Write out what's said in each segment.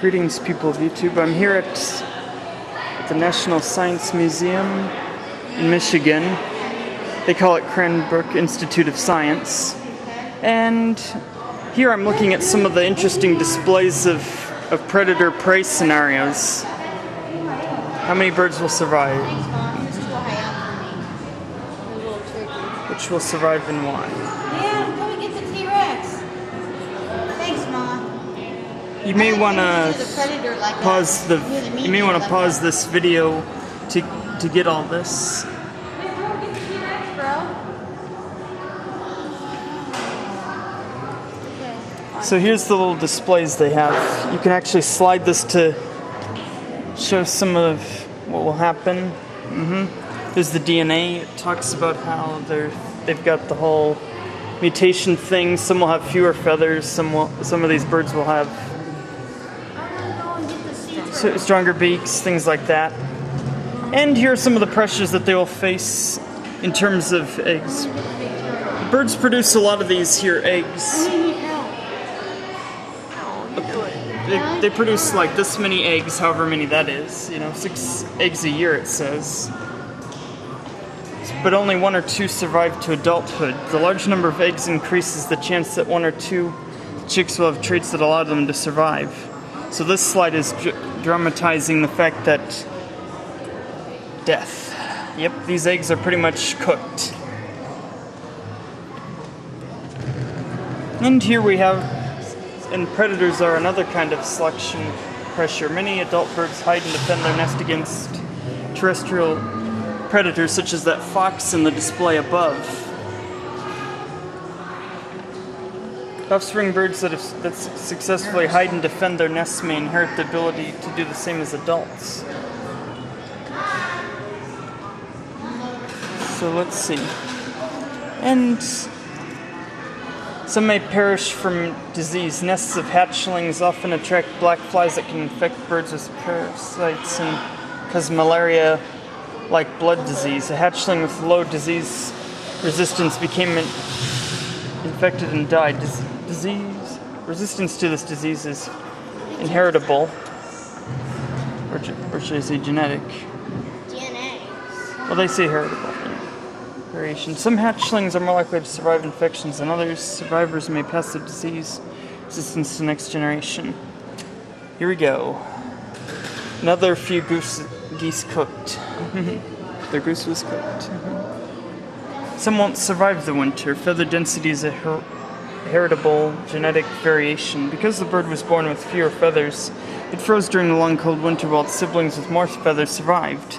Greetings, people of YouTube. I'm here at the National Science Museum in Michigan. They call it Cranbrook Institute of Science. And here I'm looking at some of the interesting displays of predator-prey scenarios. How many birds will survive? Which will survive and why? Yeah, come and get the T-Rex. Thanks, Mom. You may want to pause this video to get all this. So here's the little displays they have. You can actually slide this to show some of what will happen. There's the DNA. It talks about how they've got the whole mutation thing. Some will have fewer feathers. Some of these birds will have stronger beaks, things like that. And here are some of the pressures that they will face in terms of eggs. Birds produce a lot of these here eggs. They produce like this many eggs, however many that is. 6 eggs a year it says. But only 1 or 2 survive to adulthood. The large number of eggs increases the chance that 1 or 2 chicks will have traits that allow them to survive. So this slide is dramatizing the fact that death. Yep, these eggs are pretty much cooked. And here we have, and predators are another kind of selection pressure. Many adult birds hide and defend their nest against terrestrial predators such as that fox in the display above. Offspring birds that successfully hide and defend their nests may inherit the ability to do the same as adults. So let's see. And some may perish from disease. Nests of hatchlings often attract black flies that can infect birds with parasites and cause malaria like blood disease. A hatchling with low disease resistance became infected and died. Resistance to this disease is inheritable, or should I say genetic? DNA. Well, they say heritable. Variation. Some hatchlings are more likely to survive infections than others. Survivors may pass the disease resistance to the next generation. Here we go. Another few geese cooked. Their goose was cooked. Some won't survive the winter. Feather density is a heritable genetic variation. Because the bird was born with fewer feathers, it froze during the long cold winter while its siblings with more feathers survived.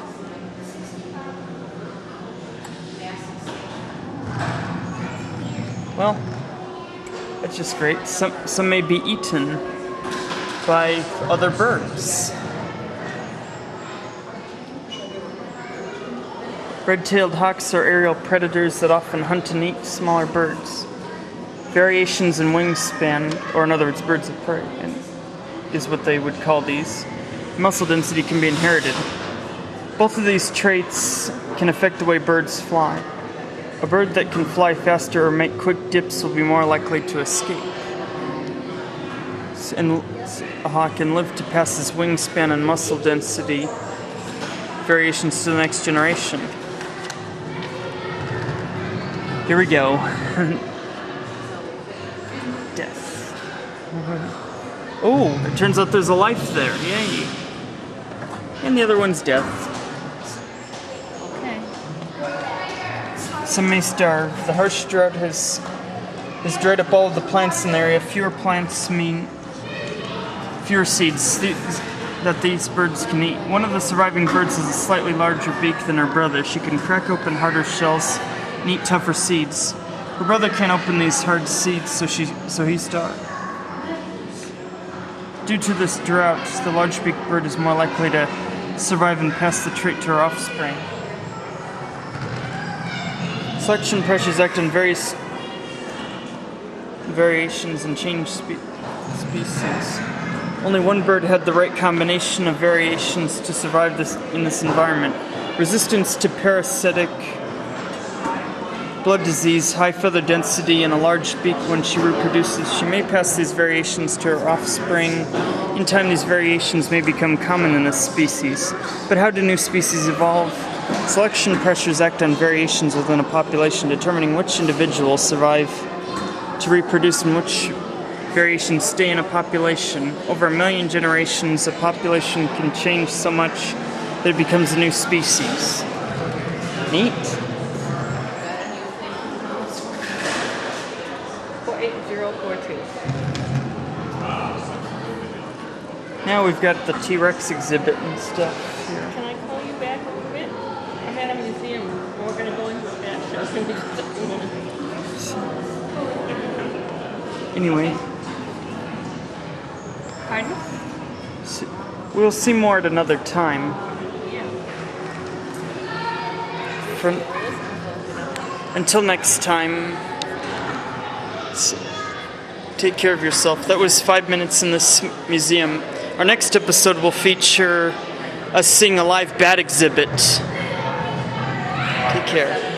Well, that's just great. Some may be eaten by other birds. Red-tailed hawks are aerial predators that often hunt and eat smaller birds. Variations in wingspan, or in other words, birds of prey, is what they would call these. Muscle density can be inherited. Both of these traits can affect the way birds fly. A bird that can fly faster or make quick dips will be more likely to escape. And a hawk can live to pass his wingspan and muscle density variations to the next generation. Here we go. Death. Oh, it turns out there's a life there. Yay. And the other one's death. Okay. Some may starve. The harsh drought has dried up all of the plants in the area. Fewer plants mean fewer seeds that these birds can eat. One of the surviving birds has a slightly larger beak than her brother. She can crack open harder shells and eat tougher seeds. Her brother can't open these hard seeds, so he starved. Due to this drought, the large-beaked bird is more likely to survive and pass the trait to her offspring. Selection pressures act on various variations and change species. Only one bird had the right combination of variations to survive in this environment. Resistance to parasitic blood disease, high feather density, and a large beak when she reproduces. She may pass these variations to her offspring. In time, these variations may become common in a species. But how do new species evolve? Selection pressures act on variations within a population, determining which individuals survive to reproduce and which variations stay in a population. Over 1 million generations, a population can change so much that it becomes a new species. Neat. 48042. Now we've got the T-Rex exhibit and stuff here. Can I call you back a little bit? I'm at a museum. We're going to go into a bat show. It's going to be just a few minutes. Anyway, Pardon? we'll see more at another time. Yeah. Until next time, take care of yourself. That was 5 minutes in this museum. Our next episode will feature us seeing a live bat exhibit. Take care.